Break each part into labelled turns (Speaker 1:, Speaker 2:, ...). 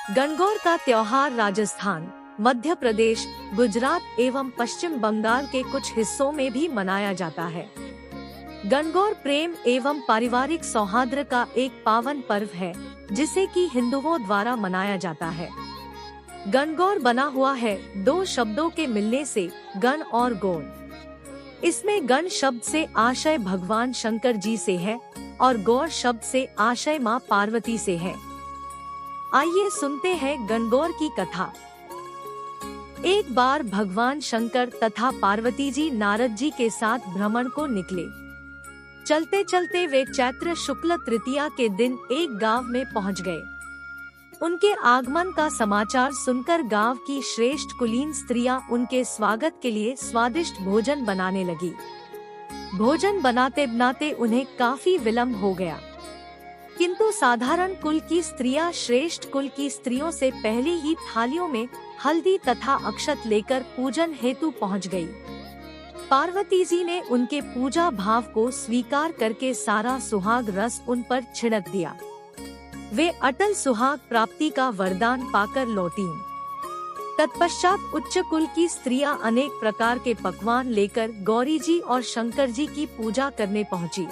Speaker 1: गणगौर का त्योहार राजस्थान, मध्य प्रदेश, गुजरात एवं पश्चिम बंगाल के कुछ हिस्सों में भी मनाया जाता है। गणगौर प्रेम एवं पारिवारिक सौहार्द का एक पावन पर्व है, जिसे कि हिंदुओं द्वारा मनाया जाता है। गणगौर बना हुआ है दो शब्दों के मिलने से, गण और गौर। इसमें गण शब्द से आशय भगवान शंकर जी से है और गौर शब्द से आशय माँ पार्वती से है। आइए सुनते हैं गणगौर की कथा। एक बार भगवान शंकर तथा पार्वती जी नारद जी के साथ भ्रमण को निकले। चलते चलते वे चैत्र शुक्ल तृतीया के दिन एक गांव में पहुंच गए। उनके आगमन का समाचार सुनकर गांव की श्रेष्ठ कुलीन स्त्रियां उनके स्वागत के लिए स्वादिष्ट भोजन बनाने लगी। भोजन बनाते बनाते उन्हें काफी विलंब हो गया, किंतु साधारण कुल की स्त्रियां श्रेष्ठ कुल की स्त्रियों से पहले ही थालियों में हल्दी तथा अक्षत लेकर पूजन हेतु पहुंच गई। पार्वती जी ने उनके पूजा भाव को स्वीकार करके सारा सुहाग रस उन पर छिड़क दिया। वे अटल सुहाग प्राप्ति का वरदान पाकर लौटीं। तत्पश्चात उच्च कुल की स्त्रियां अनेक प्रकार के पकवान लेकर गौरी जी और शंकर जी की पूजा करने पहुंची।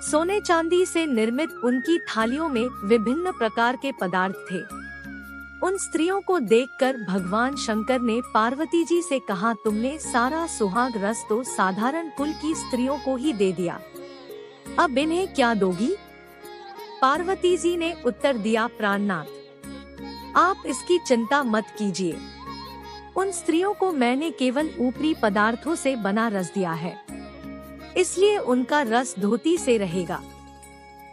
Speaker 1: सोने चांदी से निर्मित उनकी थालियों में विभिन्न प्रकार के पदार्थ थे। उन स्त्रियों को देखकर भगवान शंकर ने पार्वती जी से कहा, तुमने सारा सुहाग रस तो साधारण कुल की स्त्रियों को ही दे दिया, अब इन्हें क्या दोगी? पार्वती जी ने उत्तर दिया, प्राणनाथ, आप इसकी चिंता मत कीजिए। उन स्त्रियों को मैंने केवल ऊपरी पदार्थों से बना रस दिया है, इसलिए उनका रस धोती से रहेगा,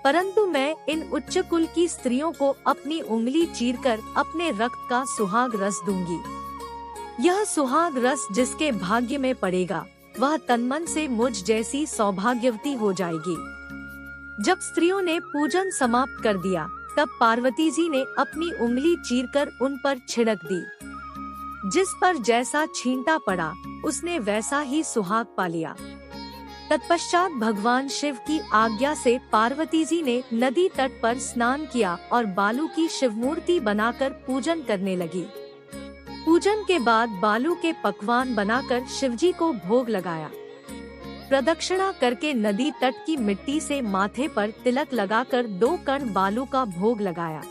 Speaker 1: परंतु मैं इन उच्च कुल की स्त्रियों को अपनी उंगली चीरकर अपने रक्त का सुहाग रस दूंगी। यह सुहाग रस जिसके भाग्य में पड़ेगा, वह तन्मन से मुझ जैसी सौभाग्यवती हो जाएगी। जब स्त्रियों ने पूजन समाप्त कर दिया, तब पार्वती जी ने अपनी उंगली चीरकर उन पर छिड़क दी। जिस पर जैसा छींटा पड़ा, उसने वैसा ही सुहाग पा लिया। तत्पश्चात भगवान शिव की आज्ञा से पार्वती जी ने नदी तट पर स्नान किया और बालू की शिव मूर्ति बनाकर पूजन करने लगी। पूजन के बाद बालू के पकवान बनाकर शिवजी को भोग लगाया। प्रदक्षिणा करके नदी तट की मिट्टी से माथे पर तिलक लगाकर 2 कण बालू का भोग लगाया।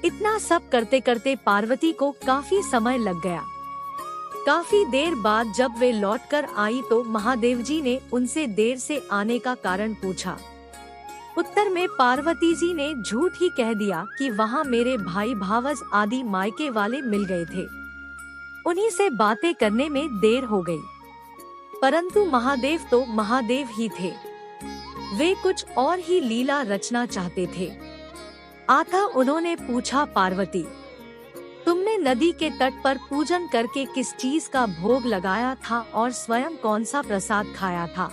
Speaker 1: इतना सब करते करते पार्वती को काफी समय लग गया। काफी देर बाद जब वे लौटकर आई तो महादेव जी ने उनसे देर से आने का कारण पूछा। उत्तर में पार्वती जी ने झूठ ही कह दिया कि वहाँ मेरे भाई भावज आदि मायके वाले मिल गए थे, उन्हीं से बातें करने में देर हो गई। परंतु महादेव तो महादेव ही थे, वे कुछ और ही लीला रचना चाहते थे। अतः उन्होंने पूछा, पार्वती, तुमने नदी के तट पर पूजन करके किस चीज का भोग लगाया था और स्वयं कौन सा प्रसाद खाया था?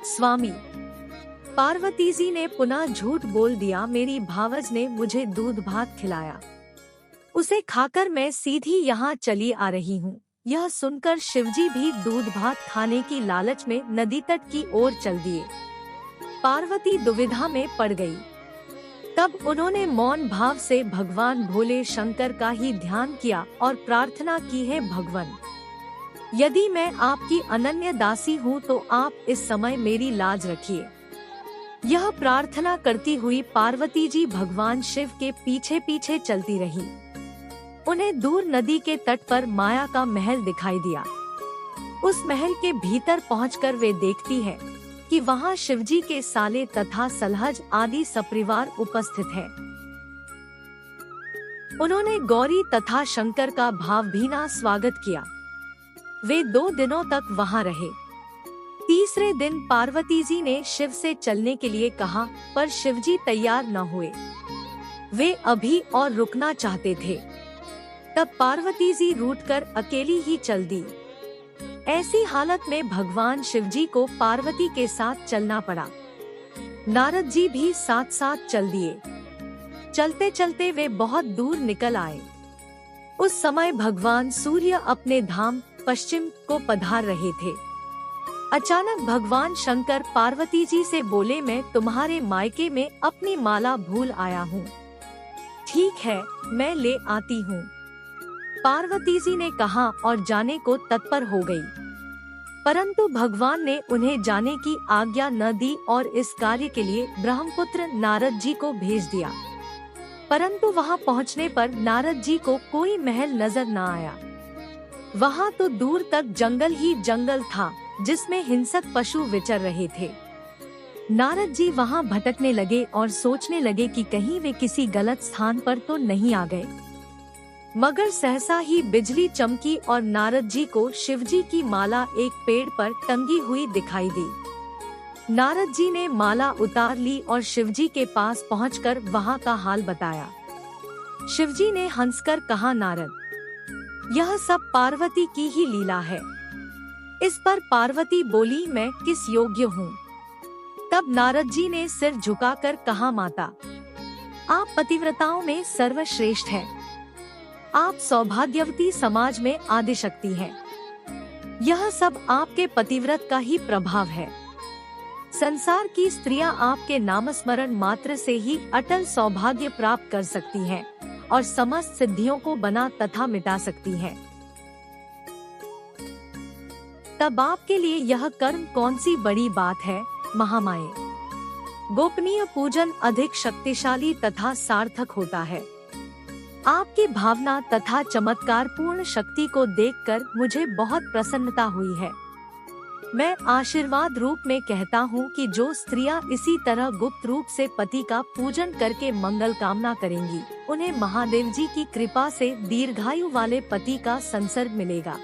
Speaker 1: स्वामी, पार्वती जी ने पुनः झूठ बोल दिया, मेरी भावज ने मुझे दूध भात खिलाया, उसे खाकर मैं सीधी यहाँ चली आ रही हूँ। यह सुनकर शिवजी भी दूध भात खाने की लालच में नदी तट की ओर चल दिए। पार्वती दुविधा में पड़ गई। तब उन्होंने मौन भाव से भगवान भोले शंकर का ही ध्यान किया और प्रार्थना की है, भगवान, यदि मैं आपकी अनन्य दासी हूँ तो आप इस समय मेरी लाज रखिए। यह प्रार्थना करती हुई पार्वती जी भगवान शिव के पीछे पीछे चलती रही। उन्हें दूर नदी के तट पर माया का महल दिखाई दिया। उस महल के भीतर पहुंचकर वे देखती है कि वहाँ शिवजी के साले तथा सलहज आदि सपरिवार उपस्थित है। उन्होंने गौरी तथा शंकर का भावभीना स्वागत किया। वे 2 दिनों तक वहाँ रहे। तीसरे दिन पार्वती जी ने शिव से चलने के लिए कहा, पर शिवजी तैयार न हुए। वे अभी और रुकना चाहते थे। तब पार्वती जी रूठकर अकेली ही चल दी। ऐसी हालत में भगवान शिवजी को पार्वती के साथ चलना पड़ा। नारद जी भी साथ साथ चल दिए। चलते चलते वे बहुत दूर निकल आए। उस समय भगवान सूर्य अपने धाम पश्चिम को पधार रहे थे। अचानक भगवान शंकर पार्वती जी से बोले, मैं तुम्हारे मायके में अपनी माला भूल आया हूँ। ठीक है, मैं ले आती हूँ। पार्वती जी ने कहा और जाने को तत्पर हो गई। परंतु भगवान ने उन्हें जाने की आज्ञा न दी और इस कार्य के लिए ब्रह्मपुत्र नारद जी को भेज दिया। परंतु वहां पहुंचने पर नारद जी को कोई महल नजर न आया। वहां तो दूर तक जंगल ही जंगल था, जिसमें हिंसक पशु विचर रहे थे। नारद जी वहां भटकने लगे और सोचने लगे कि कहीं वे किसी गलत स्थान पर तो नहीं आ गए। मगर सहसा ही बिजली चमकी और नारद जी को शिवजी की माला एक पेड़ पर टंगी हुई दिखाई दी। नारद जी ने माला उतार ली और शिवजी के पास पहुंचकर वहां का हाल बताया। शिवजी ने हंसकर कहा, नारद, यह सब पार्वती की ही लीला है। इस पर पार्वती बोली, मैं किस योग्य हूँ? तब नारद जी ने सिर झुकाकर कहा, माता, आप पतिव्रताओं में सर्वश्रेष्ठ हैं। आप सौभाग्यवती समाज में आदिशक्ति हैं। यह सब आपके पतिव्रत का ही प्रभाव है। संसार की स्त्रियां आपके नामस्मरण मात्र से ही अटल सौभाग्य प्राप्त कर सकती हैं और समस्त सिद्धियों को बना तथा मिटा सकती हैं। तब आपके लिए यह कर्म कौन सी बड़ी बात है, महामाये? गोपनीय पूजन अधिक शक्तिशाली तथा सार्थक होता है। आपकी भावना तथा चमत्कार पूर्ण शक्ति को देखकर मुझे बहुत प्रसन्नता हुई है। मैं आशीर्वाद रूप में कहता हूँ कि जो स्त्रियां इसी तरह गुप्त रूप से पति का पूजन करके मंगल कामना करेंगी, उन्हें महादेव जी की कृपा से दीर्घायु वाले पति का संसर्ग मिलेगा।